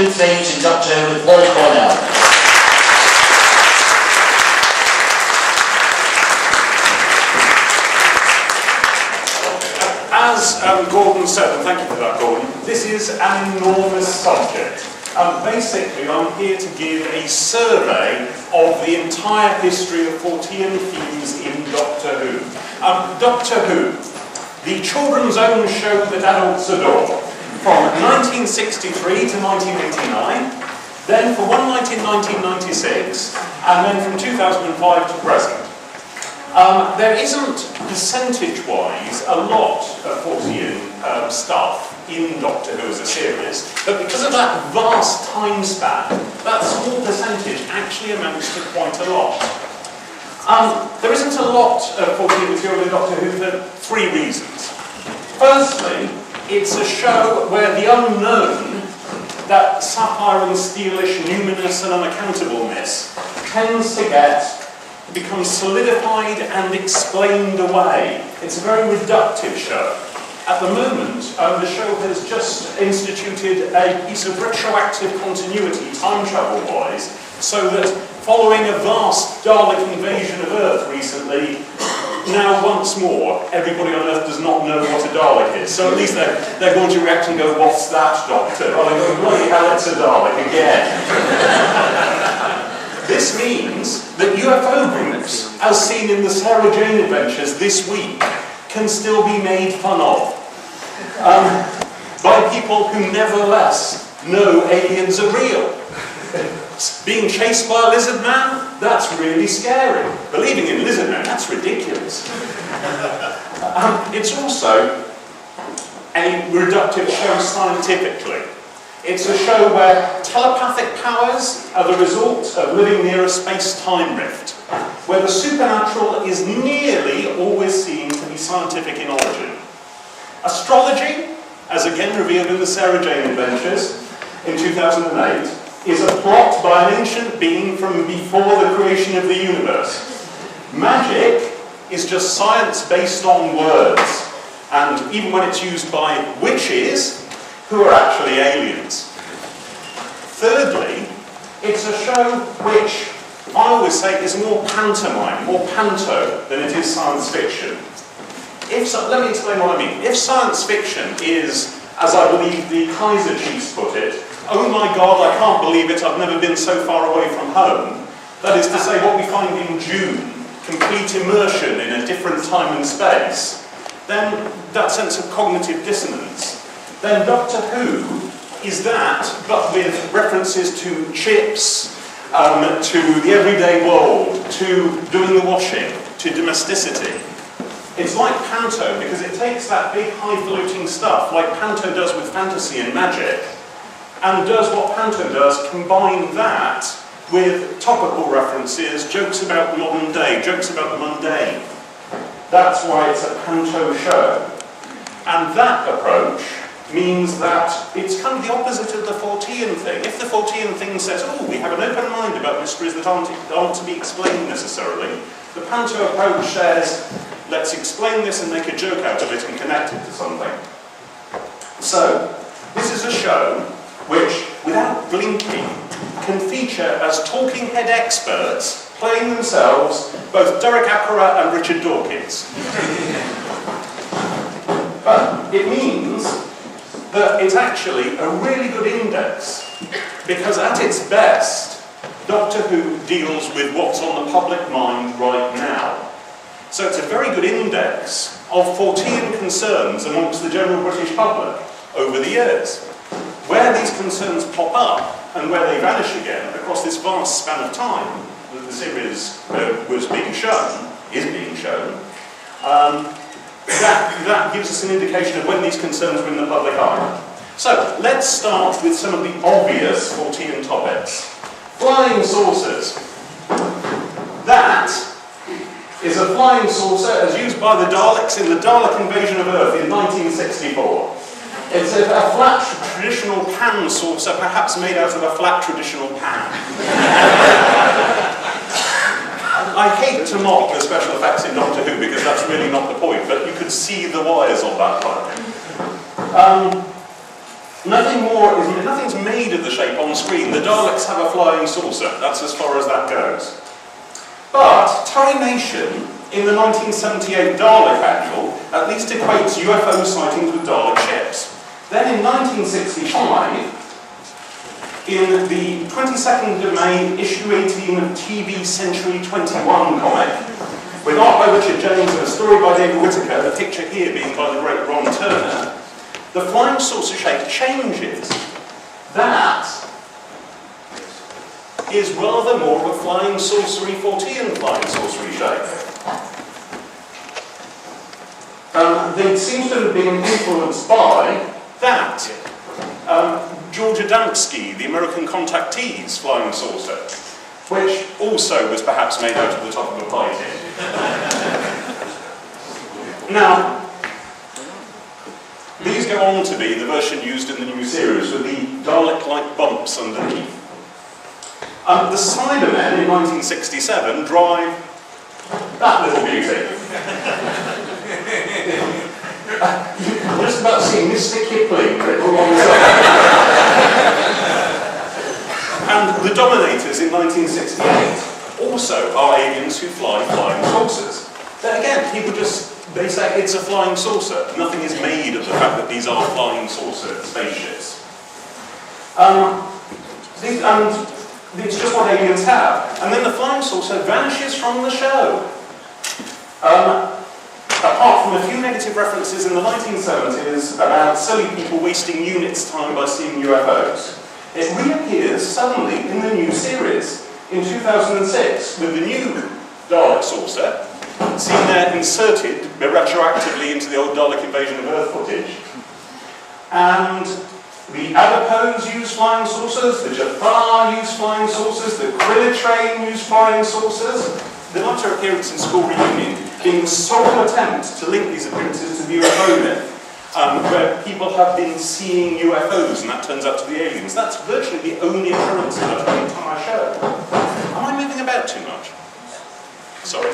two themes in Doctor Who with Cornell. As Gordon said, and thank you for that, Gordon, this is an enormous subject. Basically, I'm here to give a survey of the entire history of fortean themes in Doctor Who. Doctor Who, the children's own show that adults adore, from 1963 to 1989, then for one night in 1996, and then from 2005 to present. There isn't, percentage-wise, a lot of fortean stuff in Doctor Who as a series, but because of that vast time span, that small percentage actually amounts to quite a lot. There isn't a lot of fortean material in Doctor Who for three reasons. Firstly, it's a show where the unknown, that sapphire and steelish numinous and unaccountableness, tends to become solidified and explained away. It's a very reductive show. At the moment, the show has just instituted a piece of retroactive continuity, time travel-wise, so that following a vast Dalek invasion of Earth recently, now once more, everybody on Earth does not know what a Dalek is. So at least they're going to react and go, "What's that, Doctor?" Or they go, "Bloody hell, it's a Dalek again." This means that UFO groups, as seen in the Sarah Jane adventures this week, can still be made fun of by people who nevertheless know aliens are real. Being chased by a lizard man, that's really scary. Believing in lizard men, that's ridiculous. It's also a reductive show scientifically. It's a show where telepathic powers are the result of living near a space-time rift, where the supernatural is nearly always seen to be scientific in origin. Astrology, as again revealed in the Sarah Jane adventures in 2008, is a plot by an ancient being from before the creation of the universe. Magic is just science based on words, and even when it's used by witches, who are actually aliens. Thirdly, it's a show which I always say is more pantomime, more panto than it is science fiction. Let me explain what I mean. If science fiction is, as I believe the Kaiser Chiefs put it, "Oh my God, I can't believe it, I've never been so far away from home," that is to say what we find in June, complete immersion in a different time and space, then that sense of cognitive dissonance, then Doctor Who is that, but with references to chips, to the everyday world, to doing the washing, to domesticity. It's like panto because it takes that big highfalutin stuff, like panto does with fantasy and magic, and does what panto does, combine that with topical references, jokes about the modern day, jokes about the mundane. That's why it's a panto show. And that approach means that it's kind of the opposite of the fortean thing. If the fortean thing says, "Oh, we have an open mind about mysteries that aren't to be explained necessarily," the panto approach says, "Let's explain this and make a joke out of it and connect it to something." So, this is a show which, without blinking, can feature as talking head experts playing themselves both Derek Ackroyd and Richard Dawkins. But it means that it's actually a really good index, because at its best, Doctor Who deals with what's on the public mind right now. So it's a very good index of fortean concerns amongst the general British public over the years. Where these concerns pop up and where they vanish again across this vast span of time that the series is being shown, that gives us an indication of when these concerns were in the public eye. So, let's start with some of the obvious fortean topics. Flying saucers. That is a flying saucer as used by the Daleks in the Dalek invasion of Earth in 1964. It's a flat traditional pan saucer, perhaps made out of a flat traditional pan. I hate to mock the special effects in Doctor Who because that's really not the point, but you could see the wires on that line. Nothing's made of the shape on screen. The Daleks have a flying saucer. That's as far as that goes. But Nation, in the 1978 Dalek Annual, at least equates UFO sightings with Dalek ships. Then in 1965, in the 22nd of May, issue 18 of TV Century 21 comic, with art by Richard James and a story by David Whittaker, the picture here being by the great Ron Turner, the flying saucer shape changes. That is rather more of a flying saucery, fortean flying saucery shape. They seem to have been influenced by that. George Adamski, the American contactee's flying saucer, which also was perhaps made out of the top of a pie tin. Now, these go on to be the version used in the new series with the Dalek-like bumps underneath. The Cybermen in 1967 drive that little beauty. I'm just about to see Mr. Kipling written alongside. And the Dominators in 1968 also are aliens who fly flying saucers. Then again, they say it's a flying saucer. Nothing is made of the fact that these are flying saucer spaceships. It's just what aliens have. And then the flying saucer vanishes from the show. Apart from a few negative references in the 1970s about silly people wasting units' time by seeing UFOs, it reappears suddenly in the new series in 2006 with the new Dalek saucer, seen there inserted retroactively into the old Dalek Invasion of Earth footage. And the Adipose use flying saucers, the Jafar use flying saucers, the Krilltrain use flying saucers. The latter appearance in School Reunion being the sole attempt to link these appearances to the UFO myth, where people have been seeing UFOs and that turns out to be aliens. That's virtually the only occurrence of the entire show. Am I moving about too much? Sorry.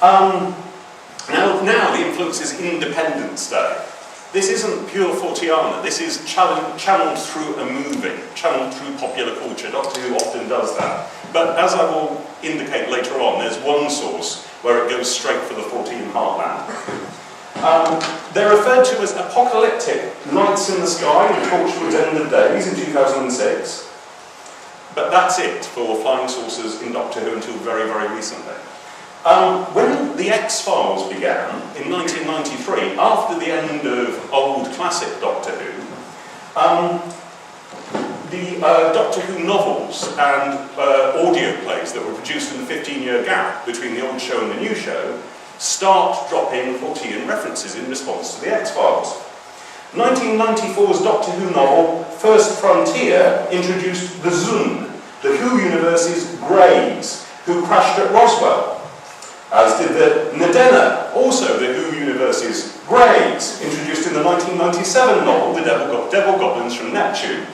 Now the influence is Independence Day. This isn't pure Forteana, this is channeled through a movie, channeled through popular culture. Doctor Who often does that. But as I will indicate later on, there's one source where it goes straight for the Fortean heartland. They're referred to as apocalyptic nights in the sky in Torchwood's End of Days in 2006. But that's it for flying saucers in Doctor Who until very, very recently. When the X-Files began in 1993, after the end of old classic Doctor Who, the Doctor Who novels and audio plays that were produced in the 15-year gap between the old show and the new show start dropping Fortean references in response to the X-Files. 1994's Doctor Who novel First Frontier introduced the Zun, the Who universe's Greys, who crashed at Roswell. As did the Nadena, also the Who universe's Greys, introduced in the 1997 novel The Devil Goblins from Neptune.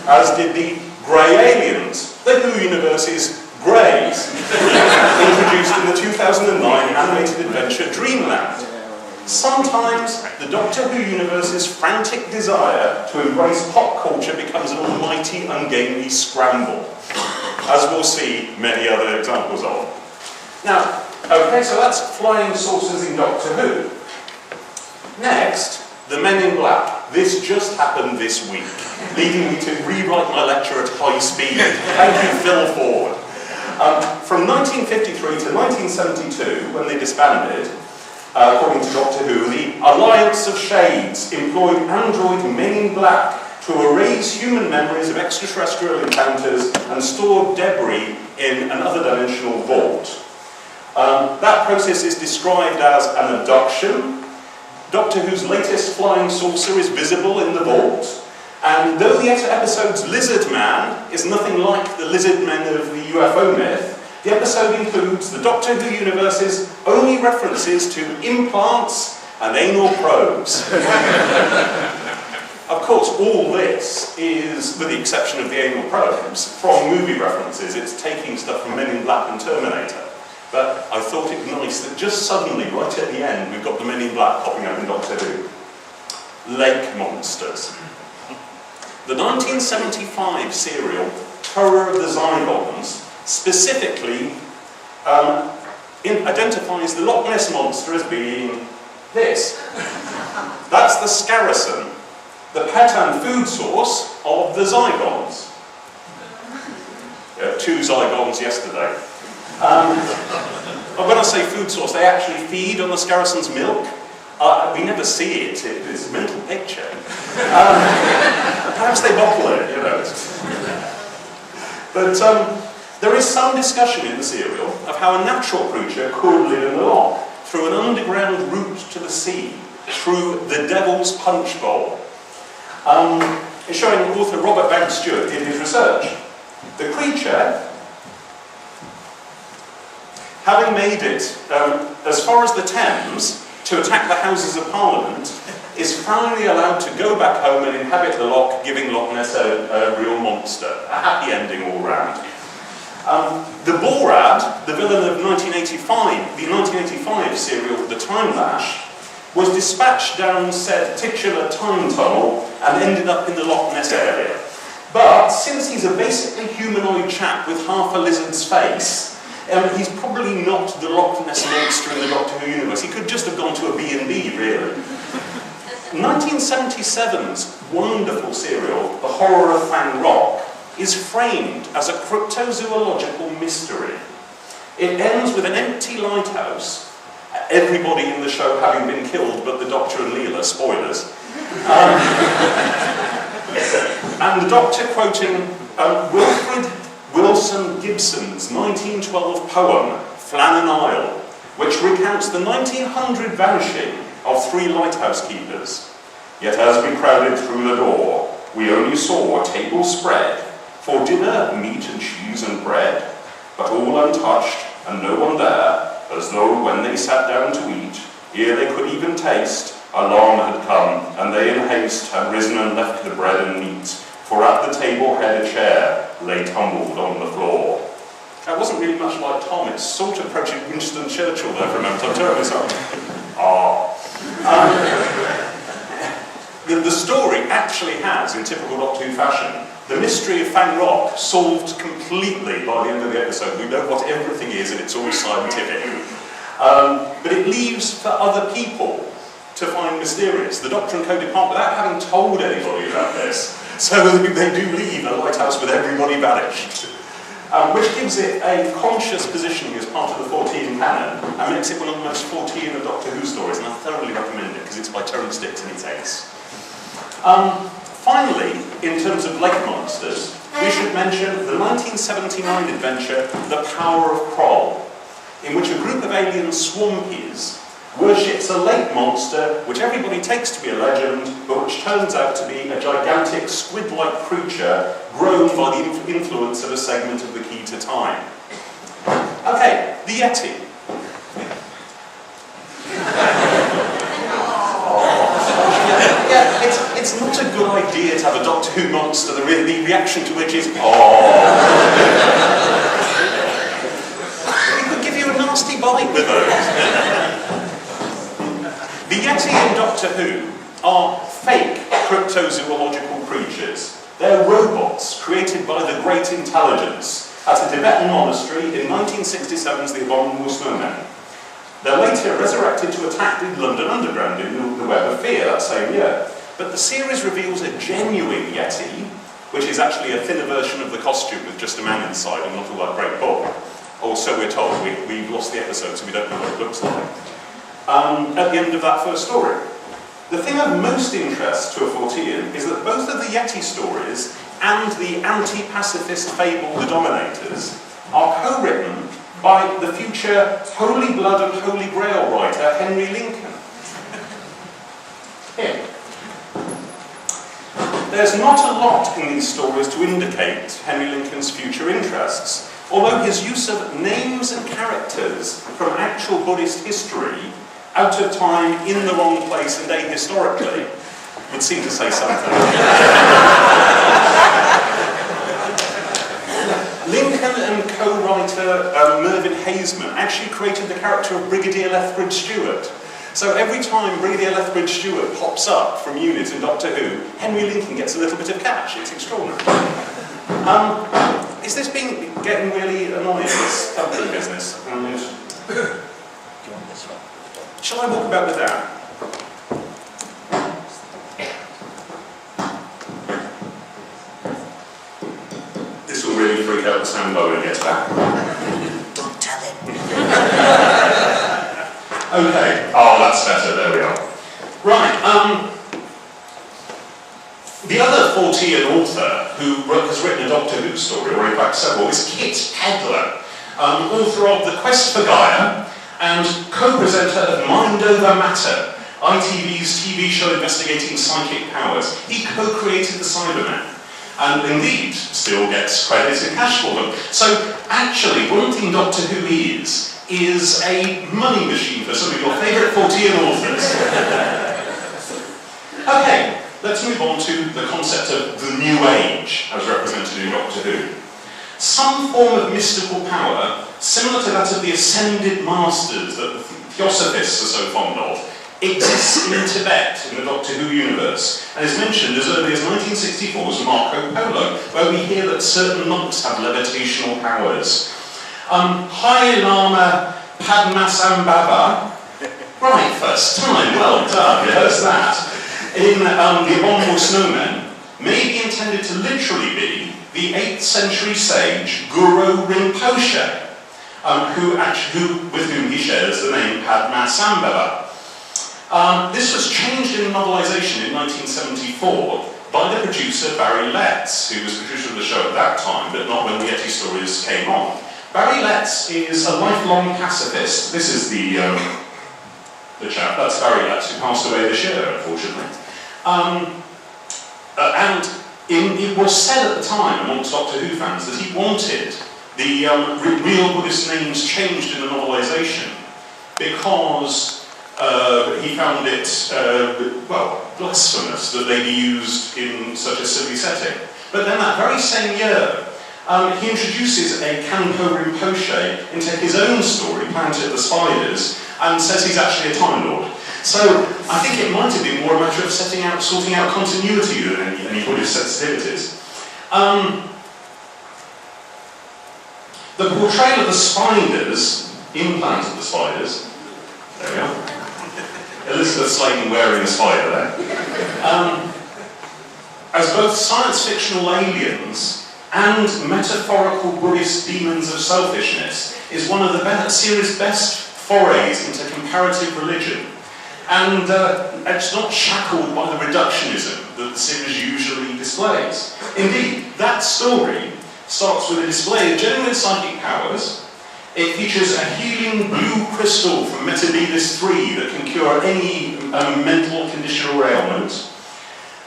As did the Grey Aliens, the Who universe's Greys, introduced in the 2009 animated adventure Dreamland. Sometimes the Doctor Who universe's frantic desire to embrace pop culture becomes an almighty, ungainly scramble, as we'll see many other examples of. Now, okay, so that's flying saucers in Doctor Who. Next, the Men in Black. This just happened this week, leading me to rewrite my lecture at high speed. Thank you, Phil Ford. From 1953 to 1972, when they disbanded, according to Doctor Who, the Alliance of Shades employed android Men in Black to erase human memories of extraterrestrial encounters and store debris in an other-dimensional vault. That process is described as an abduction. Doctor Who's latest flying saucer is visible in the vault, and though the episode's Lizard Man is nothing like the lizard men of the UFO myth, the episode includes the Doctor Who universe's only references to implants and anal probes. Of course, all this is, with the exception of the anal probes, from movie references. It's taking stuff from Men in Black and Terminator. But I thought it nice that just suddenly, right at the end, we've got the Men in Black popping up in Doctor Who. lake monsters. The 1975 serial Terror of the Zygons specifically identifies the Loch Ness Monster as being this. That's the Scarrison, the pet and food source of the Zygons. 2 Zygons yesterday. When I say food source, they actually feed on the Scarrison's milk. We never see it, it's a mental picture. Perhaps they bottle it, you know. But there is some discussion in the serial of how a natural creature could live in the loch through an underground route to the sea, through the Devil's Punch Bowl. It's showing author Robert Banks Stewart did his research. The creature, having made it as far as the Thames to attack the Houses of Parliament, is finally allowed to go back home and inhabit the loch, giving Loch Ness a real monster. A happy ending all round. The Borad, the villain of the 1985 serial The Time Lash, was dispatched down said titular time tunnel and ended up in the Loch Ness area. But since he's a basically humanoid chap with half a lizard's face, he's probably not the Loch Ness monster in the Doctor Who universe. He could just have gone to a B&B, really. 1977's wonderful serial, The Horror of Fang Rock, is framed as a cryptozoological mystery. It ends with an empty lighthouse, everybody in the show having been killed but the Doctor and Leela, spoilers. And the Doctor quoting Wilfred Wilson Gibson's 1912 poem, Flannan Isle, which recounts the 1900 vanishing of 3 lighthouse keepers. Yet as we crowded through the door, we only saw a table spread, for dinner, meat and cheese and bread, but all untouched, and no one there, as though when they sat down to eat, ere they could even taste, alarm had come, and they in haste had risen and left the bread and meat, for at the table head a chair lay tumbled on the floor. That wasn't really much like Tom, it's sort of approaching Winston Churchill there for a moment, I'm terribly sorry. The story actually has, in typical Doctor Who fashion, the mystery of Fang Rock solved completely by the end of the episode. We know what everything is and it's all scientific. But it leaves for other people to find mysterious. The Doctor and Co depart without having told anybody about this. So they do leave a lighthouse with everybody vanished. Which gives it a conscious positioning as part of the fortean canon and makes it one of the most fortean of Doctor Who stories, and I thoroughly recommend it because it's by Terence Dix and it's ace. Finally, in terms of lake monsters, we should mention the 1979 adventure The Power of Kroll, in which a group of alien swampies worships a lake monster which everybody takes to be a legend, but which turns out to be a gigantic squid-like creature grown by the influence of a segment of the key to time. Okay, the Yeti. Yeah, it's not a good idea to have a Doctor Who monster, the reaction to which is, It could give you a nasty bite with those. The Yeti in Doctor Who are fake cryptozoological creatures. They're robots created by the Great Intelligence at a Tibetan monastery in 1967's The Abominable Snowmen. They're later resurrected to attack the London Underground in The Web of Fear that same year. But the series reveals a genuine Yeti, which is actually a thinner version of the costume with just a man inside and not a like great bull. Or so we're told. We've lost the episode, so we don't know what it looks like. At the end of that first story. The thing of most interest to a fortean is that both of the Yeti stories and the anti-pacifist fable The Dominators are co-written by the future Holy Blood and Holy Grail writer Henry Lincoln. Him. There's not a lot in these stories to indicate Henry Lincoln's future interests, although his use of names and characters from actual Buddhist history out of time, in the wrong place and ahistorically would seem to say something. Lincoln and co-writer Mervyn Haseman actually created the character of Brigadier Lethbridge Stewart. So every time Brigadier Lethbridge Stewart pops up from unit in Doctor Who, Henry Lincoln gets a little bit of cash. It's extraordinary. Is this getting really annoying, this company business? Do you want this one? Shall I walk about with that? This will really freak out the standby when it gets back. Don't tell him. Okay. Oh, that's better. There we are. Right. The other fortean author who has written a Doctor Who story, or in fact several, is Kit Pedler, author of The Quest for Gaia and co-presenter of Mind Over Matter, ITV's TV show investigating psychic powers. He co-created the Cybermen, and indeed still gets credit and cash for them. So actually, one thing Doctor Who is a money machine for some of your favourite fortean authors. Okay, let's move on to the concept of the New Age, as represented in Doctor Who. Some form of mystical power, similar to that of the Ascended Masters that the Theosophists are so fond of, exists in Tibet in the Doctor Who universe, and is mentioned as early as 1964's Marco Polo, where we hear that certain monks have levitational powers. High Lama Padmasambhava, right, first time, well done, yes, that, in the Abominable Snowmen, may be intended to literally be the 8th century sage Guru Rinpoche, with whom he shares the name Padmasambhava. This was changed in novelisation in 1974 by the producer Barry Letts, who was producer of the show at that time, but not when the Yeti stories came on. Barry Letts is a lifelong pacifist. This is the chap, that's Barry Letts, who passed away this year, unfortunately. It was said at the time amongst Doctor Who fans that he wanted the real Buddhist names changed in the novelisation because he found it, blasphemous that they be used in such a silly setting. But then that very same year, he introduces a Kanpo Rinpoche into his own story, Planet of the Spiders, and says he's actually a Time Lord. So I think it might have been more a matter of sorting out continuity than any Buddhist sensitivities. The portrayal of the spiders in Planet of the Spiders, there we are. Elizabeth Sladen wearing a spider there. As both science fictional aliens and metaphorical Buddhist demons of selfishness, is one of the series' best forays into comparative religion. And it's not shackled by the reductionism that the series usually displays. Indeed, that story starts with a display of genuine psychic powers. It features a healing blue crystal from Metadidus 3 that can cure any mental condition or ailment.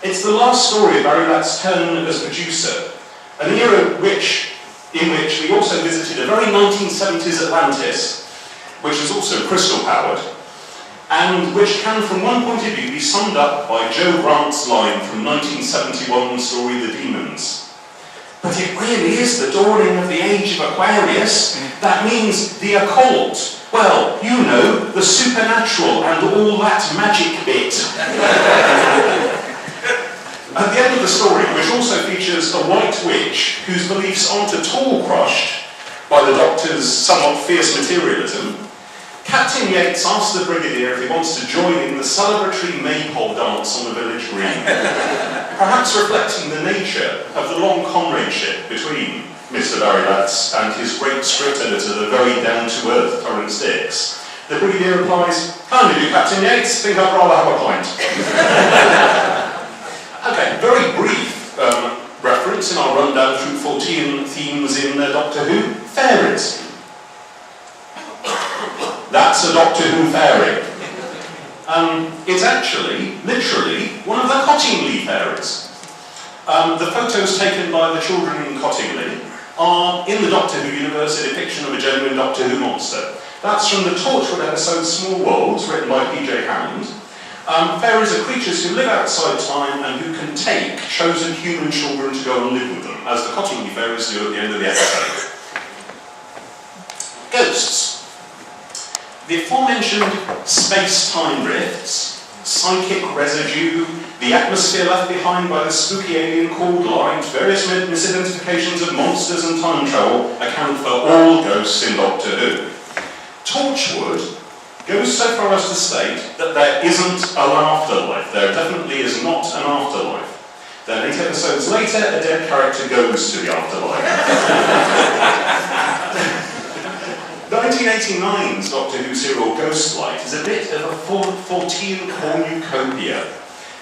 It's the last story of Barry Letts' turn as producer, an era in which we also visited a very 1970s Atlantis, which is also crystal-powered, and which can, from one point of view, be summed up by Joe Grant's line from 1971's story The Demons. But it really is the dawning of the age of Aquarius. That means the occult. Well, you know, the supernatural and all that magic bit. At the end of the story, which also features a white witch whose beliefs aren't at all crushed by the Doctor's somewhat fierce materialism, Captain Yates asks the Brigadier if he wants to join in the celebratory maypole dance on the village green, perhaps reflecting the nature of the long comradeship between Mr. Barry Letts and his great script editor, the very down-to-earth Torrance Dix. The Brigadier replies, "Kindly do, Captain Yates, think I'd rather have a pint." Okay, very brief reference in our rundown through fortean themes in Doctor Who, fairies. That's a Doctor Who fairy. It's actually, literally, one of the Cottingley fairies. The photos taken by the children in Cottingley are, in the Doctor Who universe, a depiction of a genuine Doctor Who monster. That's from the Torchwood episode Small Worlds, written by P.J. Hammond. Fairies are creatures who live outside time and who can take chosen human children to go and live with them, as the Cottingley fairies do at the end of the episode. Ghosts. The aforementioned space-time rifts, psychic residue, the atmosphere left behind by the spooky alien called light, various misidentifications of monsters and time travel account for all ghosts in Doctor Who. Torchwood goes so far as to state that there isn't an afterlife. There definitely is not an afterlife. Then 8 episodes later, a dead character goes to the afterlife. 1989's Doctor Who serial Ghostlight is a bit of a fortean cornucopia,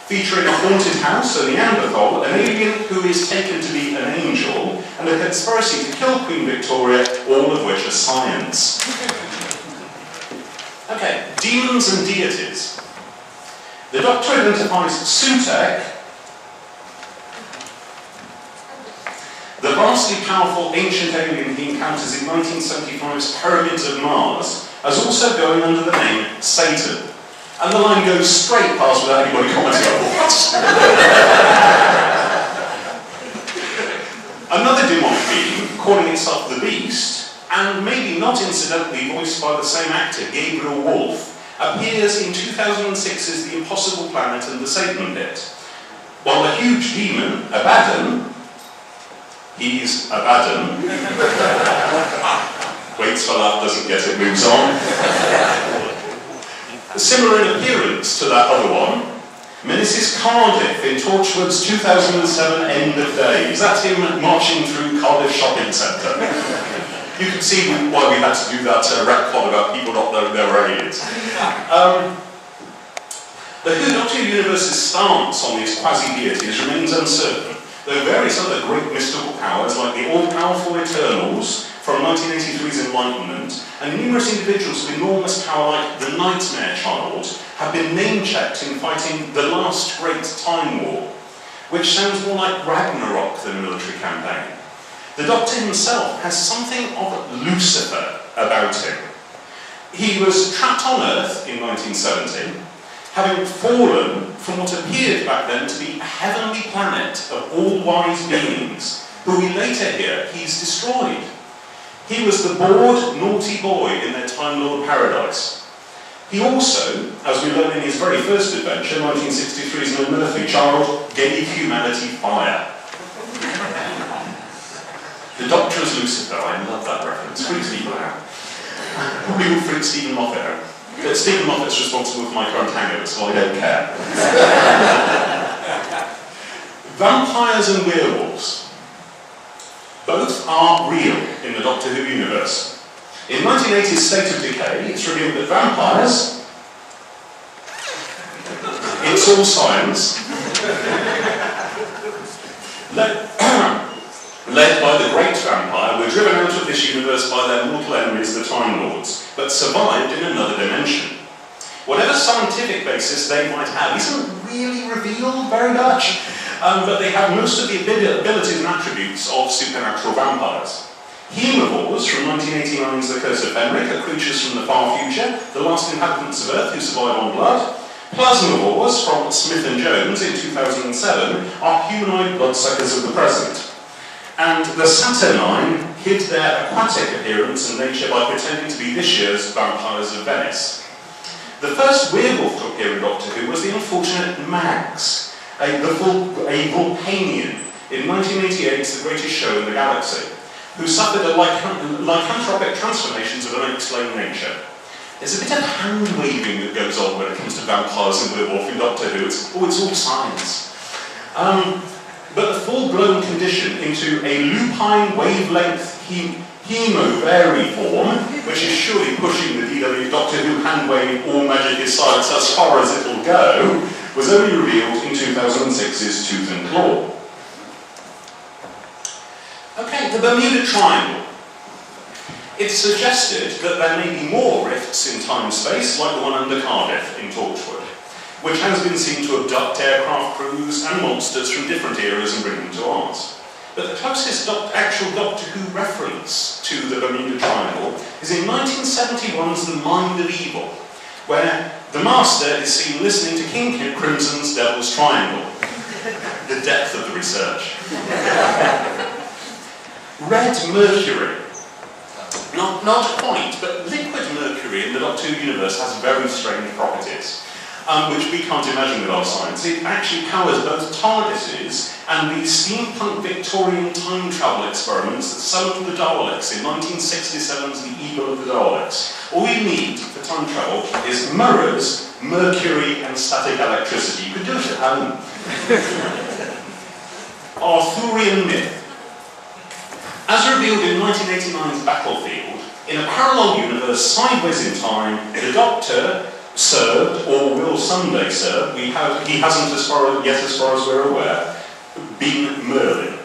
featuring a haunted house, a Neanderthal, an alien who is taken to be an angel, and a conspiracy to kill Queen Victoria, all of which are science. Okay, demons and deities. The Doctor identifies Sutek, the vastly powerful ancient alien he encounters in 1975's Pyramids of Mars, as also going under the name Satan. And the line goes straight past without anybody commenting on what. Another demonic being, calling itself the Beast, and maybe not incidentally voiced by the same actor, Gabriel Wolfe, appears in 2006's The Impossible Planet and the Satan Pit. While the huge demon, Abaddon, he's Abaddon, waits for love, doesn't get it, moves on. Similar in appearance to that other one, menaces Cardiff in Torchwood's 2007 End of Days. That's him marching through Cardiff shopping centre. You can see why we had to do that retcon about people not knowing they were aliens. The Who Doctor Who Universe's stance on these quasi-deities remains uncertain, though various other great mystical powers, like the all-powerful Eternals from 1983's Enlightenment, and numerous individuals of enormous power like the Nightmare Child, have been name-checked in fighting the last great Time War, which sounds more like Ragnarok than a military campaign. The Doctor himself has something of Lucifer about him. He was trapped on Earth in 1970, having fallen from what appeared back then to be a heavenly planet of all-wise beings, who we later hear he's destroyed. He was the bored, naughty boy in their Time Lord paradise. He also, as we learn in his very first adventure, 1963's No Military Child, gave humanity fire. The Doctor as Lucifer, I love that reference. Freaks people out. Probably would freak Stephen Moffat out. But Stephen Moffat's responsible for my current hangover, so I don't care. Vampires and werewolves. Both are real in the Doctor Who universe. In 1980's State of Decay, it's revealed that vampires, it's all science, led by the great vampire, were driven out of this universe by their mortal enemies, the Time Lords, but survived in another dimension. Whatever scientific basis they might have isn't really revealed very much, but they have most of the abilities and attributes of supernatural vampires. Hemovores from 1989's The Curse of Fenric are creatures from the far future, the last inhabitants of Earth who survive on blood. Plasmavores from Smith & Jones in 2007 are humanoid bloodsuckers of the present. And the Saturnine hid their aquatic appearance and nature by pretending to be this year's Vampires of Venice. The first werewolf to appear in Doctor Who was the unfortunate Mags, a Vulcanian in 1988's The Greatest Show in the Galaxy, who suffered a lycanthropic transformations of an unexplained nature. There's a bit of hand-waving that goes on when it comes to vampires and werewolf in Doctor Who. It's all science. But the full-blown condition into a lupine wavelength hemovary form, which is surely pushing the DW Doctor Who hand-wave all magic is science as far as it'll go, was only revealed in 2006's Tooth and Claw. Okay, the Bermuda Triangle. It's suggested that there may be more rifts in time-space, like the one under Cardiff in Torchwood, which has been seen to abduct aircraft crews and monsters from different eras and bring them to ours. But the closest actual Doctor Who reference to the Bermuda Triangle is in 1971's The Mind of Evil, where the Master is seen listening to King Crimson's Devil's Triangle. The depth of the research. Red Mercury. Not quite, but liquid mercury in the Doctor Who universe has very strange properties, which we can't imagine with our science. It actually powers both TARDISes and the steampunk Victorian time travel experiments that summoned the Daleks in 1967's The Eagle of the Daleks. All you need for time travel is mirrors, mercury, and static electricity. You could do it at home. Arthurian myth. As revealed in 1989's Battlefield, in a parallel universe sideways in time, the Doctor served, or will someday serve, he hasn't as far as we're aware, been Merlin,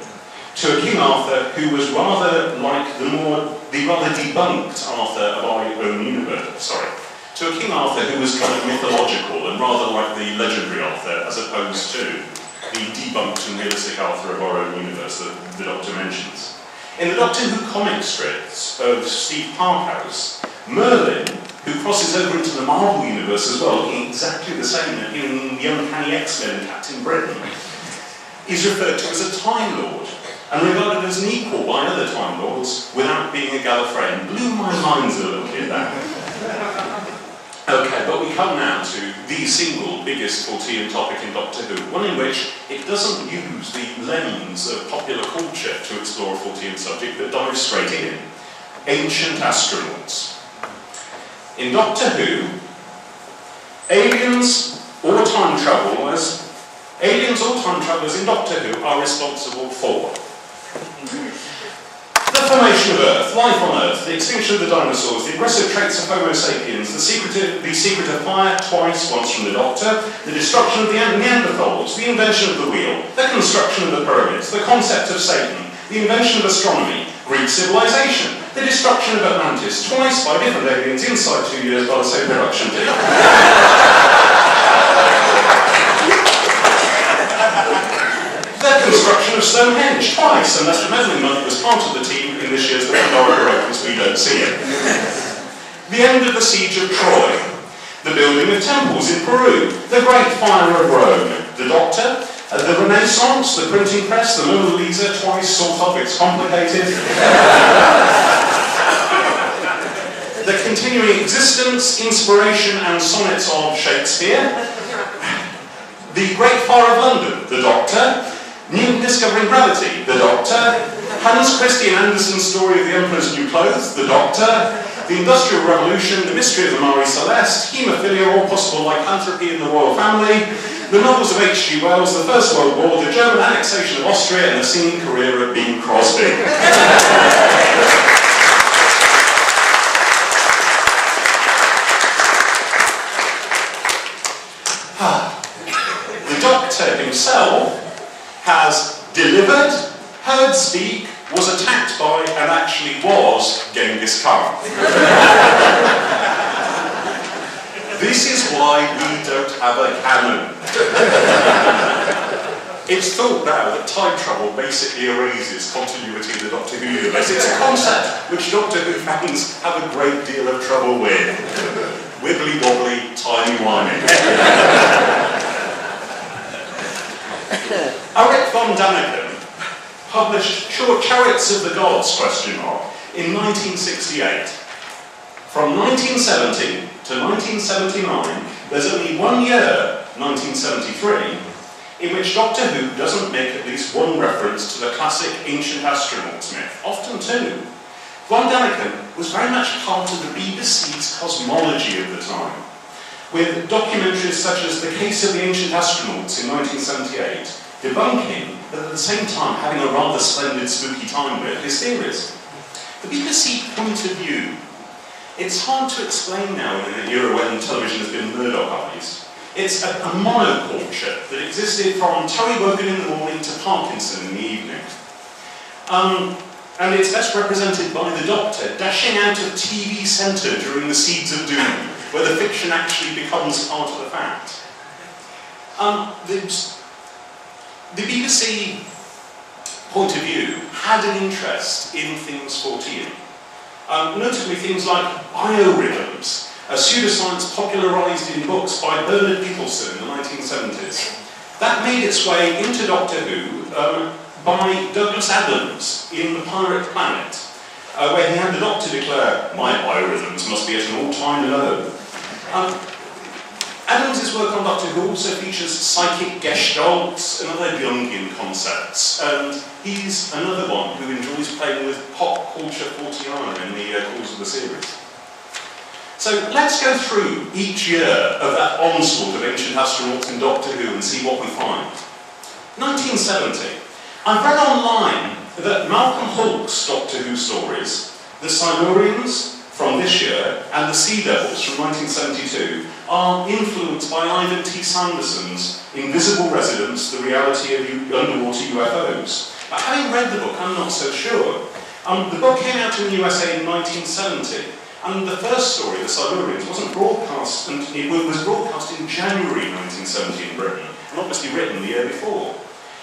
to a King Arthur who was rather like the rather debunked Arthur of our own universe, to a King Arthur who was kind of mythological and rather like the legendary Arthur as opposed to the debunked and realistic Arthur of our own universe that the Doctor mentions. In the Doctor Who comic strips of Steve Parkhouse, Merlin, who crosses over into the Marvel universe as well, looking exactly the same in the Uncanny X-Men and Captain Britain, is referred to as a Time Lord and regarded as an equal by other Time Lords without being a Gallifreyan. Blew my minds a little bit, that. Okay, but we come now to the single biggest fortean topic in Doctor Who, one in which it doesn't use the lens of popular culture to explore a fortean subject, but dives straight in. Ancient astronauts. In Doctor Who, aliens or time travelers in Doctor Who are responsible for the formation of Earth, life on Earth, the extinction of the dinosaurs, the aggressive traits of Homo sapiens, the secret of fire twice, once from the Doctor, the destruction of the Neanderthals, the invention of the wheel, the construction of the pyramids, the concept of Satan, the invention of astronomy, Greek civilization, the destruction of Atlantis, twice by different aliens inside 2 years by the same production team. The construction of Stonehenge, twice, unless the meddling monk was part of the team in this year's The Pandora Opens, we don't see it. The end of the siege of Troy, the building of temples in Peru, the Great Fire of Rome, the Doctor, the Renaissance, the printing press, the Mona Lisa, twice sort of, it's complicated. The continuing existence, inspiration, and sonnets of Shakespeare, the Great Fire of London, the Doctor, Newton discovering gravity, the Doctor, Hans Christian Andersen's story of the Emperor's New Clothes, the Doctor, the Industrial Revolution, the mystery of the Marie Celeste, haemophilia, all possible lycanthropy in the royal family, the novels of H.G. Wells, the First World War, the German annexation of Austria, and the singing career of Bing Crosby. The Doctor himself has delivered, heard speak, was attacked by, and actually was Genghis Khan. This is why we don't have a canon. It's thought now that time travel basically erases continuity in the Doctor Who universe. It's a concept which Doctor Who fans have a great deal of trouble with. Wibbly wobbly, timey-wimey. Eric von Daniken published Chariots of the Gods, in 1968. From 1970 to 1979, there's only 1 year, 1973, in which Doctor Who doesn't make at least one reference to the classic ancient astronauts myth, often two. Von Daniken was very much part of the BBC's cosmology of the time, with documentaries such as The Case of the Ancient Astronauts in 1978, debunking, but at the same time having a rather splendid spooky time with his theories. The BBC point of view. It's hard to explain now in an era when television has been Murdochized. It's a monoculture that existed from Terry Wogan in the morning to Parkinson in the evening. And it's best represented by the Doctor dashing out of TV centre during the Seeds of Doom, where the fiction actually becomes part of the fact. The BBC point of view had an interest in things fortean. Notably things like biorhythms, a pseudoscience popularised in books by Bernard Nicholson in the 1970s. That made its way into Doctor Who by Douglas Adams in The Pirate Planet. where he had the Doctor declare, "My biorhythms must be at an all-time low." Adams' work on Doctor Who also features psychic gestalts and other Jungian concepts, and he's another one who enjoys playing with pop culture fortean in the course of the series. So let's go through each year of that onslaught of ancient astronauts in Doctor Who and see what we find. 1970. I've read online that Malcolm Hulke's Doctor Who stories, the Silurians from this year and the Sea Devils from 1972, are influenced by Ivan T. Sanderson's Invisible Residents, the Reality of Underwater UFOs. But having read the book, I'm not so sure. The book came out in the USA in 1970, and the first story, the Silurians, wasn't broadcast, and it was broadcast in January 1970 in Britain, and obviously written the year before.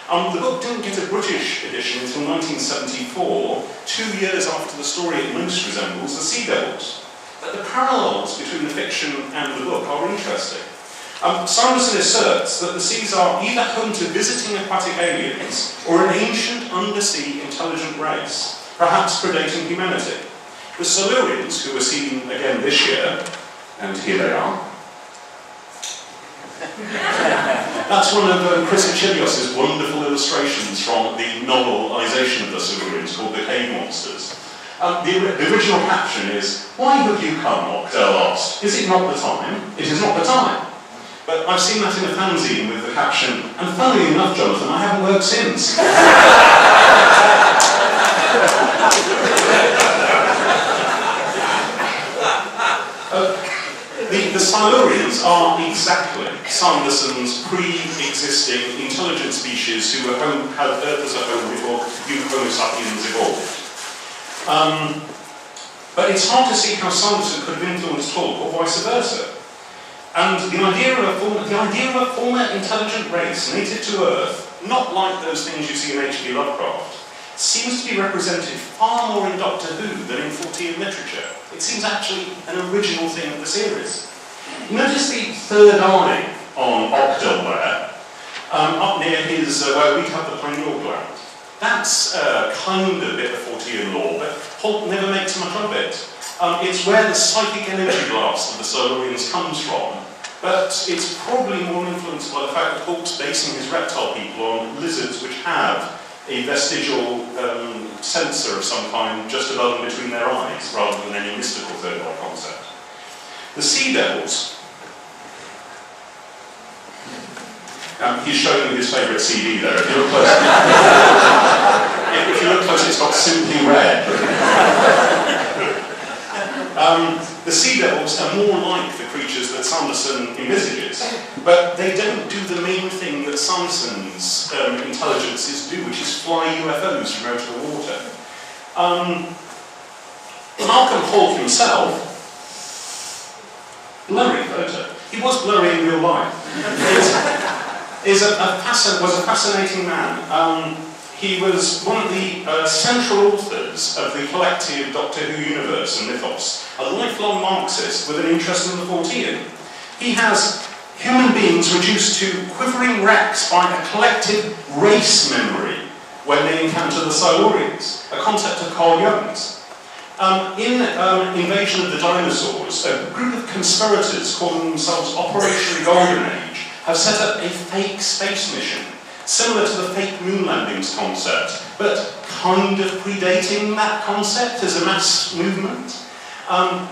The book didn't get a British edition until 1974, 2 years after the story it most resembles, the Sea Devils. But the parallels between the fiction and the book are interesting. Sanderson asserts that the seas are either home to visiting aquatic aliens or an ancient undersea intelligent race, perhaps predating humanity. The Silurians, who were seen again this year, and here they are. That's one of Chris Achillios' wonderful illustrations from the novelisation of the Silurians called The Cave Monsters. The original caption is, "Why have you come, Octel asked? Is it not the time? It is not the time." But I've seen that in a fanzine with the caption, "And funnily enough, Jonathan, I haven't worked since." The Silurians are exactly Sanderson's pre-existing intelligent species who had Earth as a home before Homo sapiens evolved. But it's hard to see how Sanderson could have influenced Hulke or vice versa. And the idea of a former intelligent race native to Earth, not like those things you see in H.P. Lovecraft, seems to be represented far more in Doctor Who than in fortean literature. It seems actually an original thing of the series. Notice the third eye on Octel there, up near his, where we have the pineal gland. That's kind of a bit of fortean lore, but Hulke never makes much of it. It's where the psychic energy blast of the Silurians comes from, but it's probably more influenced by the fact that Hulke's basing his reptile people on lizards which have a vestigial sensor of some kind just above and between their eyes, rather than any mystical third eye concept. The Sea Devils. He's showing me his favourite CD there. If you look close, if you look close, it's got Simply Red. The Sea Devils are more like the creatures that Sanderson envisages, but they don't do the main thing that Sanderson's intelligences do, which is fly UFOs from out of the water. Malcolm Hulke himself, blurry photo. He was blurry in real life. Was a fascinating man. He was one of the central authors of the collective Doctor Who universe and mythos, a lifelong Marxist with an interest in the fortean. He has human beings reduced to quivering wrecks by a collective race memory when they encounter the Silurians, a concept of Carl Jung's. In Invasion of the Dinosaurs, a group of conspirators calling themselves Operation Golden Age have set up a fake space mission, similar to the fake moon landings concept, but kind of predating that concept as a mass movement,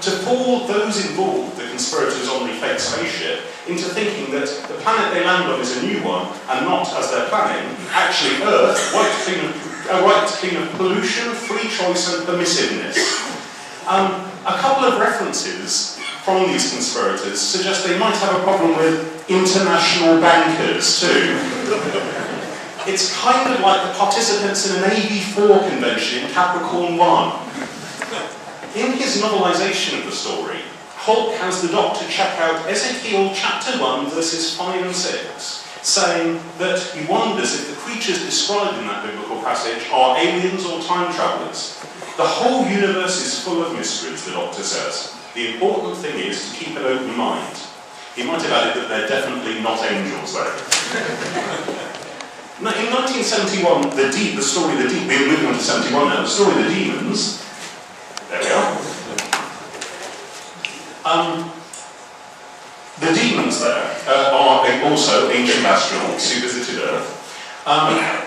to fool those involved, the conspirators on the fake spaceship, into thinking that the planet they land on is a new one, and not, as they're planning, actually Earth, wiped clean of pollution, free choice and permissiveness. A couple of references from these conspirators suggest they might have a problem with international bankers too. It's kind of like the participants in an AV4 convention in Capricorn 1. In his novelisation of the story, Hulke has the Doctor check out Ezekiel chapter 1 verses 5 and 6, saying that he wonders if the creatures described in that biblical passage are aliens or time travellers. The whole universe is full of mysteries, the Doctor says. The important thing is to keep an open mind. He might have added that they're definitely not angels, though. Now, in 1971, we're moving on to 71 now, the story of the Demons, humans there are also ancient astronauts who visited Earth.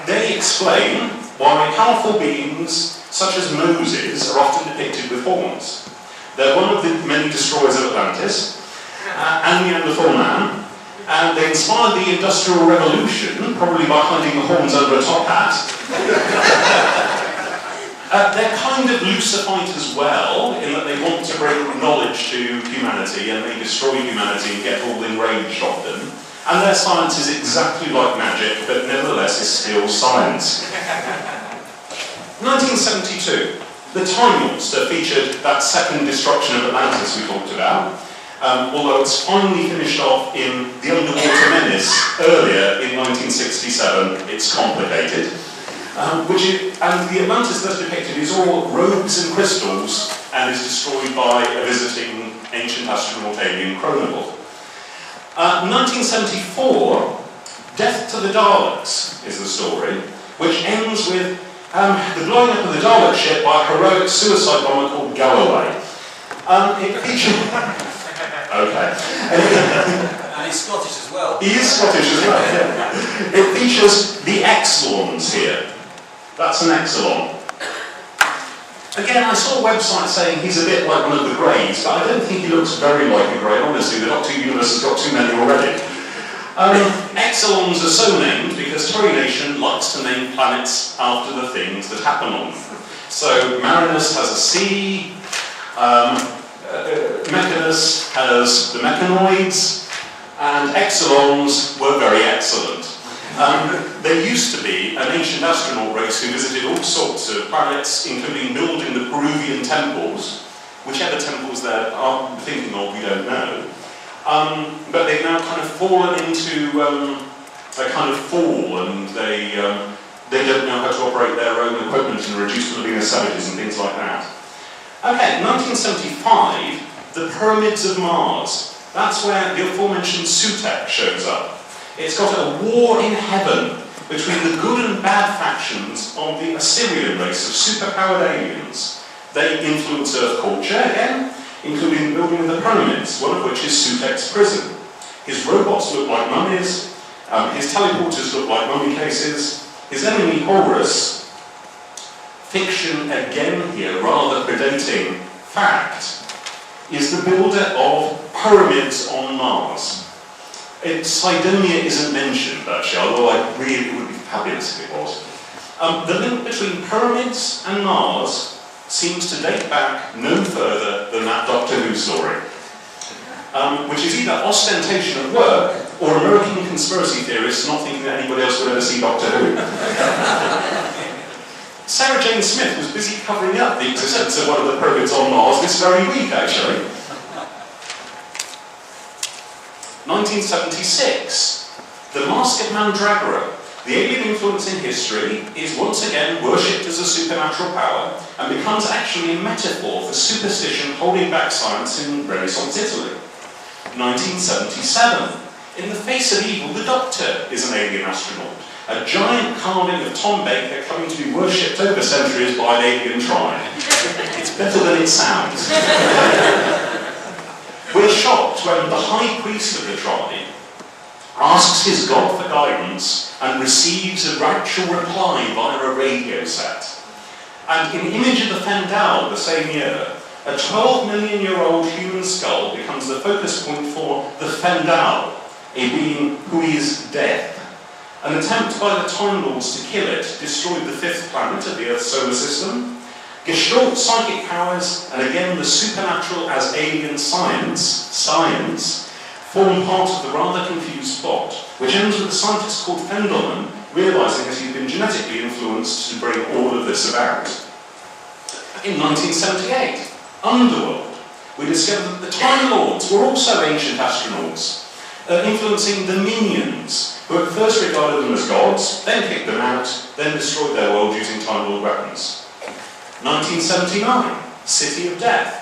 They explain why powerful beings such as Moses are often depicted with horns. They're one of the many destroyers of Atlantis and Neanderthal man, and they inspired the Industrial Revolution, probably by hiding the horns under a top hat. They're kind of Lucifite as well, in that they want to bring knowledge to humanity, and they destroy humanity and get all enraged often. And their science is exactly like magic, but nevertheless is still science. 1972, the Time Monster featured that second destruction of Atlantis we talked about, although it's finally finished off in The Underwater Menace earlier in 1967. It's complicated. And the Atlantis that's depicted is all robes and crystals and is destroyed by a visiting ancient astronaut alien chronobot. 1974, Death to the Daleks is the story, which ends with the blowing up of the Dalek ship by a heroic suicide bomber called Galloway. It features... Okay. And he's Scottish as well. He is Scottish as well, yeah. It features the Exelons here. That's an Exelon. Again, I saw a website saying he's a bit like one of the Greys, but I don't think he looks very like a Grey. Honestly, the Doctor Universe has got too many already. Exelons are so named because Tory Nation likes to name planets after the things that happen on them. So Marinus has a C, Mechanus has the mechanoids, and Exelons were very excellent. There used to be an ancient astronaut race who visited all sorts of planets, including building the Peruvian temples. Whichever temples they're thinking of, we don't know. But they've now kind of fallen into a kind of fall, and they don't know how to operate their own equipment and are reduced to living as savages and things like that. Okay, 1975, the Pyramids of Mars. That's where the aforementioned Sutekh shows up. It's got a war in heaven between the good and bad factions of the Assyrian race of superpowered aliens. They influence Earth culture again, including the building of the pyramids, one of which is Sutekh's prison. His robots look like mummies, his teleporters look like mummy cases, his enemy Horus, fiction again here, rather predating fact, is the builder of pyramids on Mars. Cydonia isn't mentioned, actually, although it would be fabulous if it was. The link between pyramids and Mars seems to date back no further than that Doctor Who story, which is either ostentation of work or American conspiracy theorists not thinking that anybody else would ever see Doctor Who. Sarah Jane Smith was busy covering up the existence of one of the pyramids on Mars this very week, actually. 1976, the Mask of Mandragora. The alien influence in history is once again worshipped as a supernatural power and becomes actually a metaphor for superstition holding back science in Renaissance Italy. 1977, in the face of evil, the Doctor is an alien astronaut, a giant carving of Tom Baker coming to be worshipped over centuries by an alien tribe. It's better than it sounds. We're shocked when the high priest of the tribe asks his god for guidance and receives a actual reply via a radio set. And in Image of the Fendal the same year, a 12-million-year-old human skull becomes the focus point for the Fendal, a being who is death. An attempt by the Time Lords to kill it destroyed the fifth planet of the Earth's solar system. Gestalt psychic powers, and again the supernatural as alien science, form part of the rather confused plot, which ends with a scientist called Fendelman realising that he's been genetically influenced to bring all of this about. In 1978, Underworld, we discovered that the Time Lords were also ancient astronauts, influencing the Minions, who at first regarded them as gods, then kicked them out, then destroyed their world using Time Lord weapons. 1979, City of Death.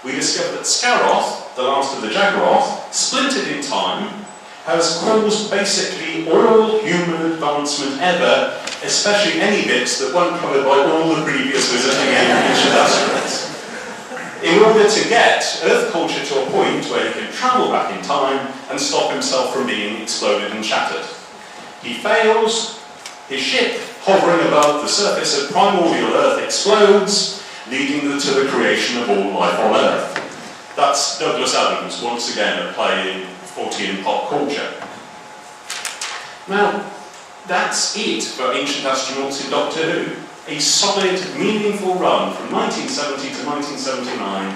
We discovered that Scaroth, the last of the Jaggeroth, splintered in time, has caused basically all human advancement ever, especially any bits that weren't covered by all the previous visiting ancient astronauts. in order to get Earth culture to a point where he can travel back in time and stop himself from being exploded and shattered. He fails, his ship, hovering above the surface of primordial Earth, explodes, leading to the creation of all life on Earth. That's Douglas Adams, once again at play in fortean pop culture. Now, that's it for Ancient Astronauts in Doctor Who. A solid, meaningful run from 1970 to 1979,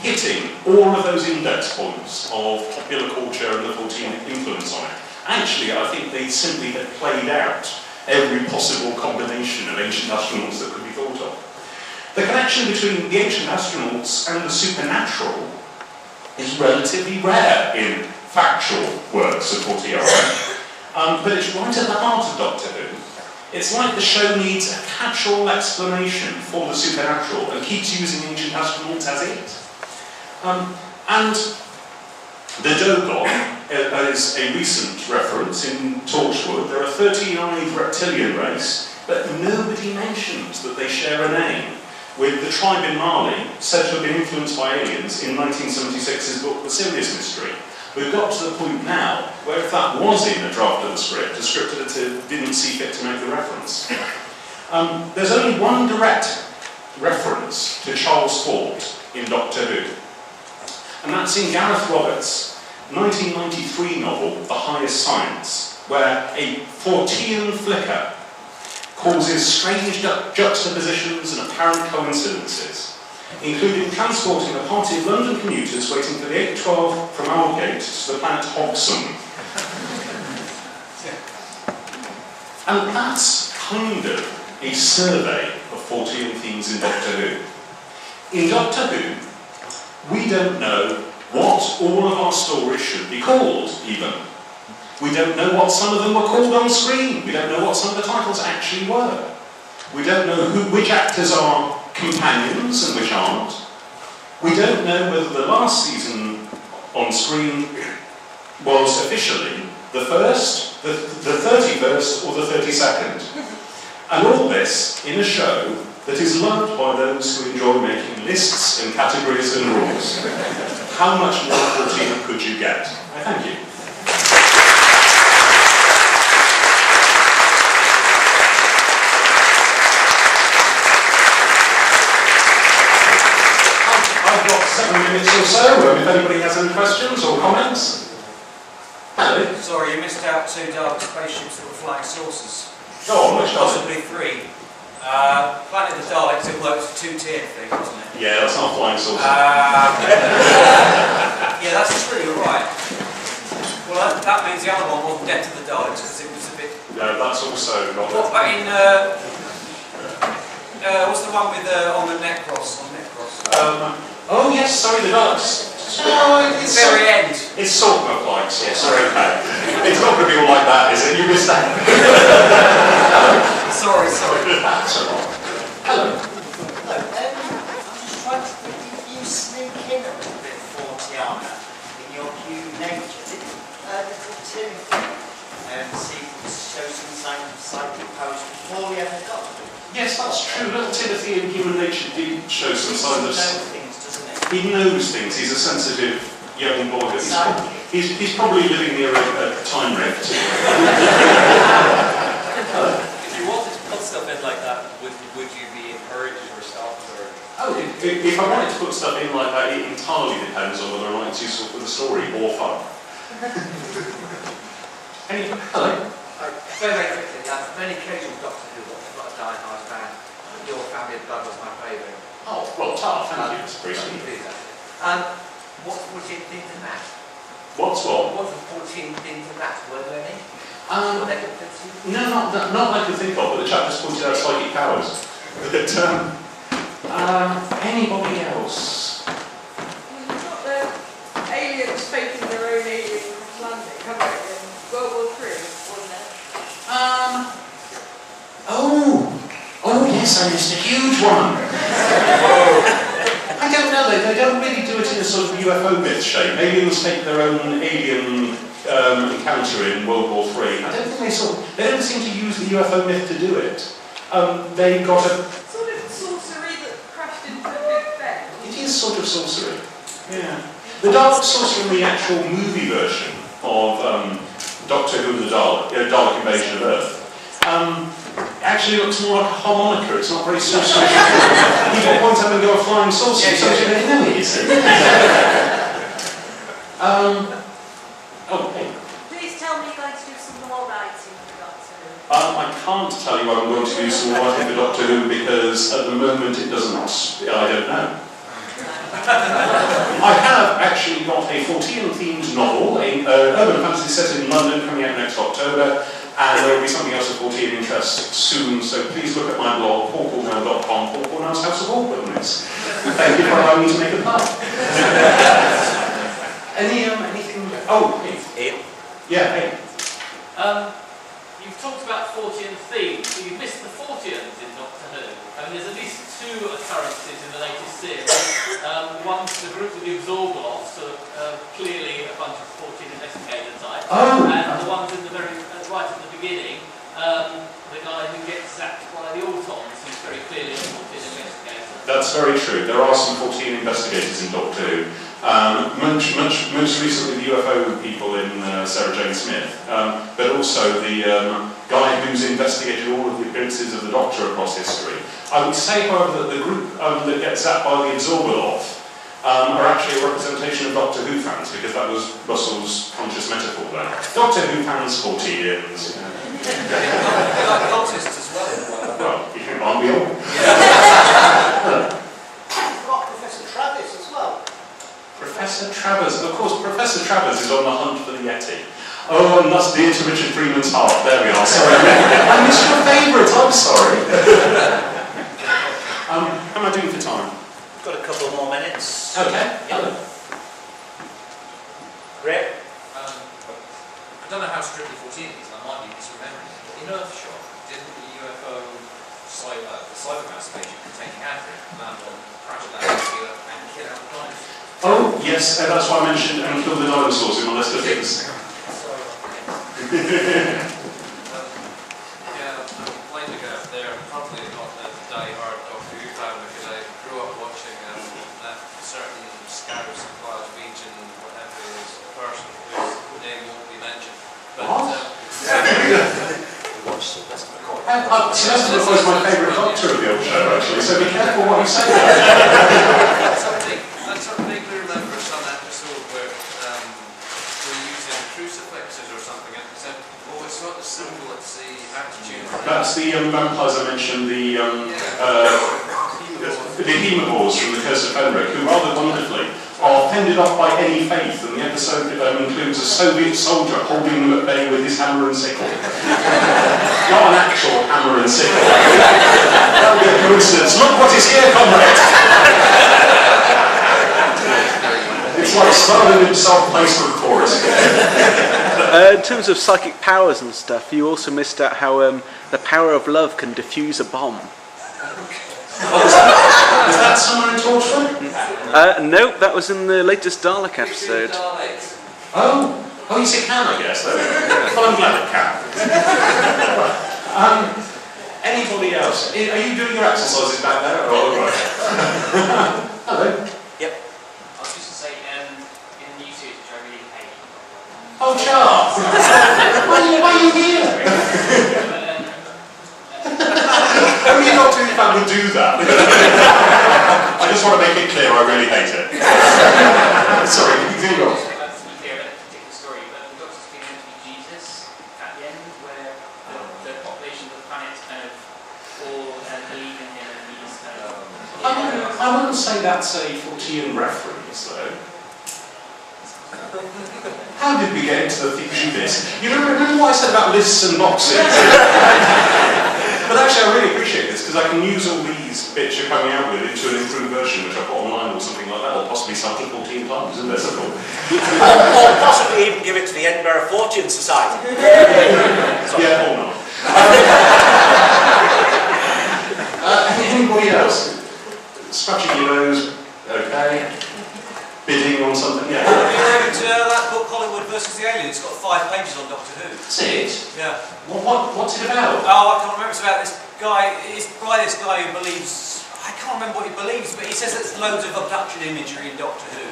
hitting all of those index points of popular culture and the fortean influence on it. Actually, I think they simply had played out every possible combination of Ancient Astronauts that could be thought of. The connection between the Ancient Astronauts and the supernatural is relatively rare in factual works of fortean, but it's right at the heart of Doctor Who. It's like the show needs a catch-all explanation for the supernatural and keeps using Ancient Astronauts as it. And the Dogon is a recent reference in Torchwood. They're a 13-eyed reptilian race, but nobody mentions that they share a name with the tribe in Mali, said to have been influenced by aliens in 1976's book The Sirius Mystery. We've got to the point now where if that was in a draft of the script editor didn't see fit to make the reference. There's only one direct reference to Charles Fort in Doctor Who, and that's in Gareth Roberts' 1993 novel, The Highest Science, where a fortean flicker causes strange juxtapositions and apparent coincidences, including transporting a party of London commuters waiting for the 8:12 from Owlgate to the planet Hogsome. And that's kind of a survey of fortean themes in Doctor Who. In Doctor Who, we don't know what all of our stories should be called, even. We don't know what some of them were called on screen. We don't know what some of the titles actually were. We don't know which actors are companions and which aren't. We don't know whether the last season on screen was officially the first, the 31st, or the 32nd. And all this in a show that is loved by those who enjoy making lists and categories and rules. How much more fortean could you get? I thank you. I've got 7 minutes or so, if anybody has any questions or comments. Hello. Sorry, you missed out 2 dark spaceships that were flying saucers. Oh, much possibly 3. Planet of the Daleks, it works a 2-tier thing, wasn't it? Yeah, that's not flying saucer. Yeah, that's true, you're right. Well, that means the other one wasn't Death to the Daleks, because it was a bit... No, that's also not... What about in... what's the one with on the Necros? Oh yes, sorry, the Daleks. Oh, it's very end. It's sort of a flying saucer, okay. It's not going to be all like that, is it? You missed that. Sorry. That's all right. Hello. I'm just trying to think if you sneak in a little bit forteana in your Q nature. Didn't little Timothy show some signs of psychic powers before we ever got to it? Yes, that's true. Little Timothy in Human Nature did show some signs of... things, doesn't it? He knows things. He's a sensitive young boy. He's probably living near a time rift. If you wanted to put stuff in like that, would you be encouraged yourself? Or? Oh, if I wanted to put stuff in like that, it entirely depends on whether or not it's useful for the story or fun. Hello. Very quickly, many occasions Doctor Who, I've got a die-hard fan. Your Family of Blood was my favourite. Oh, well, tough, thank you. It's appreciated. What would you think of that? What's what? What were 14 things of that? Were there any? No, not that I can think of, but the chap just pointed out psychic powers. But, anybody else? Well, you've got the aliens faking their own alien landing, haven't you? In World War III, wasn't it? Oh yes, I missed a huge one. I don't know, they don't really do it in a sort of UFO myth shape. Aliens take their own alien encounter in World War III. I don't think they don't seem to use the UFO myth to do it. They got a... Sort of sorcery that crashed into the Big Bang. It is is sort of sorcery. Yeah. The Dalek sorcery in the actual movie version of Doctor Who and the Dalek Invasion of Earth actually looks more like a harmonica. It's not very sorcery. You don't point up and go a flying saucer. Okay. Please tell me you're going to do some more writing for Doctor Who. I can't tell you I'm going to do some writing for Doctor Who because at the moment it doesn't. I don't know. I have actually got a fortean-themed novel, an urban fantasy set in London, coming out next October, and there will be something else of fortean interest soon, so please look at my blog, paulcornell.com, Paul Cornell's House of Awkwardness. Thank you for allowing me to make a pun. Anything? Oh, hey. Yeah, hey. You've talked about fortean themes, but you've missed the forteans in Doctor Who. I mean, there's at least 2 occurrences in the latest series. One's the group with the Absorbaloff, so clearly a bunch of fortean investigator types. Oh. And the ones in the very right at the beginning, the guy who gets zapped by the Autons, who's very clearly a fortean investigator. That's very true. There are some fortean investigators in Doctor Who. Most recently the UFO people in Sarah Jane Smith, but also the guy who's investigated all of the appearances of the Doctor across history. I would say, however, that the group that gets zapped by the Absorbaloff are actually a representation of Doctor Who fans, because that was Russell's conscious metaphor there. Doctor Who fans, forteans. They're like cultists as well. Well, aren't we all? You've got Professor Travis as well. Professor Travers, of course, Professor Travers is on the hunt for the Yeti. Oh, and that's dear to Richard Freeman's heart. There we are. Sorry, I missed your favourite. I'm sorry. How am I doing for time? We've got a couple more minutes. Okay. Hello. Great. I don't know how strictly fortean it is, and I might be misremembering it, but in Earthshock, didn't the UFO the cybermass spaceship containing Adrian land on crash land and kill out the dinosaurs? Oh, yes, that's why I mentioned and kill the dinosaurs in my list of things. Yeah, I'm playing to go there. Probably not a die-hard Doctor Who fan because I grew up watching that certain Scouse and Glaswegian, whatever it is, person whose name won't be mentioned. But, Sylvester was my favourite Doctor of the old show, actually, so be careful what you say. I sort of vaguely remember some episode where we're using crucifixes or something, and they said, oh, it's not the symbol, it's the attitude. That's the vampires I mentioned, the hemovores from the Curse of Fenric, who rather wonderfully are fended off by any faith, and the episode includes a Soviet soldier holding them at bay with his hammer and sickle. Not an actual hammer and sickle. That would be a coincidence. Look what is here, comrade! It's like Stalin himself placement for us. In terms of psychic powers and stuff, you also missed out how the power of love can diffuse a bomb. Is that somewhere in Torchwood? No, that was in the latest Dalek episode. Oh, yes, it can, I guess. Well, I'm glad it can. Anybody else? Are you doing your exercises back there? Oh, right. Hello. Yep. I was just to say, in the new series, which I really hate. Oh, Charles! Why are you here? Only a Doctor Who fan would do that. I just want to make it clear, I really hate it. Sorry, continue on. That's to be clear about a particular story, but the Doctor's been meant to be Jesus at the end, where the population of the planet kind of all believe in him and he's kind of... I wouldn't say that's a fortean reference, though. How did we get into the things of this? You remember what I said about lists and boxes? But actually, I really appreciate this, because I can use all these bits you're coming out with into an improved version, which I put online or something like that, or possibly something 14 times, isn't it? Or possibly even give it to the Edinburgh Fortean Society. Yeah, or not. Anybody else? Scratching your nose, okay. Bidding on something, yeah. Have you read that book, Hollywood versus the Aliens? It's got 5 pages on Doctor Who. That's it? Yeah. What's it about? Oh, I can't remember. It's about this guy. It's by this guy who believes. I I can't remember what he believes, but he says there's loads of abduction imagery in Doctor Who.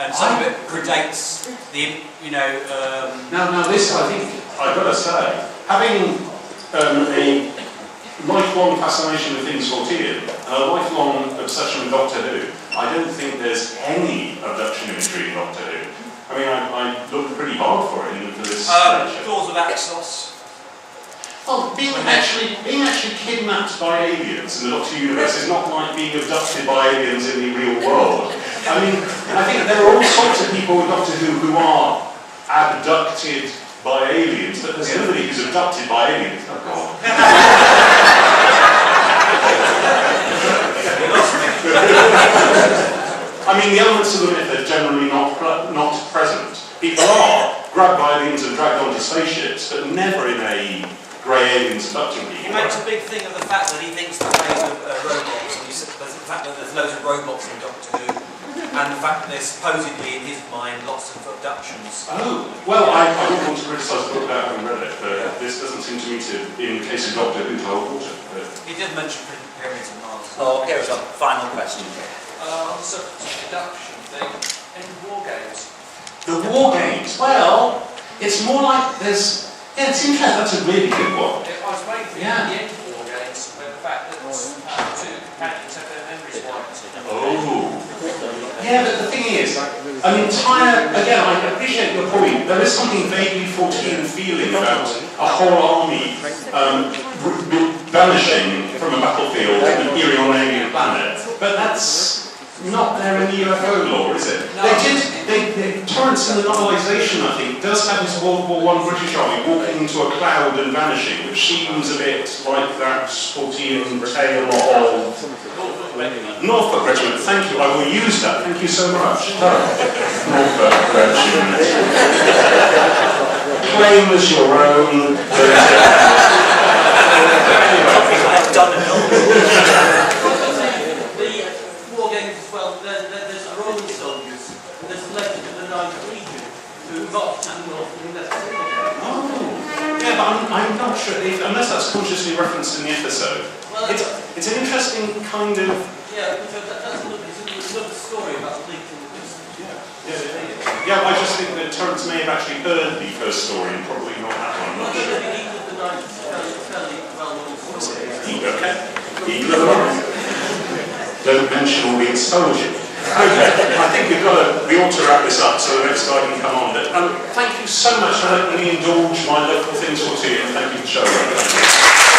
And some of it predates the, Now this, I think, I've got to say, having a lifelong fascination with things fortean, and a lifelong obsession with Doctor Who, I don't think there's any abduction imagery in Doctor Who. I mean, I looked pretty hard for it, even for this lecture. Claws of Axos. Well, being actually kidnapped by aliens in the Doctor universe is not like being abducted by aliens in the real world. I mean, I think there are all sorts of people with Doctor Who are abducted by aliens, but there's nobody who's abducted by aliens. Oh, God. I mean, the elements of the myth are generally not present. People are grabbed by aliens and dragged onto spaceships, but never in a grey aliens abducting people. He makes a big thing of the fact that he thinks the days of robots, and the fact that there's loads of robots in Doctor Who, and the fact that there's supposedly, in his mind, lots of abductions. Oh, well, I don't want to criticise the book without having read it, but this doesn't seem to me to, in the case of Doctor Who, to hold water. He did mention pyramids and Mars. Oh, here's a final question. On the subject of deduction thing, in war games. The war games, well, it's more like there's... Yeah, it's interesting, that's a really good one. I was waiting for the end of war games, where the fact that two companions have their memories wiped. Oh. Yeah, but the thing is, an entire... Again, I appreciate your point. There is something vaguely fortean feeling about a whole army vanishing from a battlefield and appearing on an alien planet. But that's not there in the UFO lore, is it? No. Torrance in the novelisation, I think, does have his World War I British Army walking into a cloud and vanishing, which seems a bit like that fortean tale of Norfolk Regiment. Thank you, I will use that. Thank you so much. Norfolk Regiment. Claim as your own. I've done it. There's the Roman soldiers, and there's the legend of the Ninth Legion, who marched to the north and left the again. Oh, yeah, but I'm not sure, unless that's consciously referenced in the episode. Well, it's an interesting kind of... Yeah, that's another story about the Legion. Yeah, I just think that Torrance may have actually heard the first story and probably not that one. I'm not sure. The Eagle of the Ninth is fairly well-known story. Okay. Eagle of the Ninth. Don't mention all the exposure. Okay, I think we ought to wrap this up so the next guy can come on. But thank you so much for letting me indulge my local things for tea, and thank you for showing up.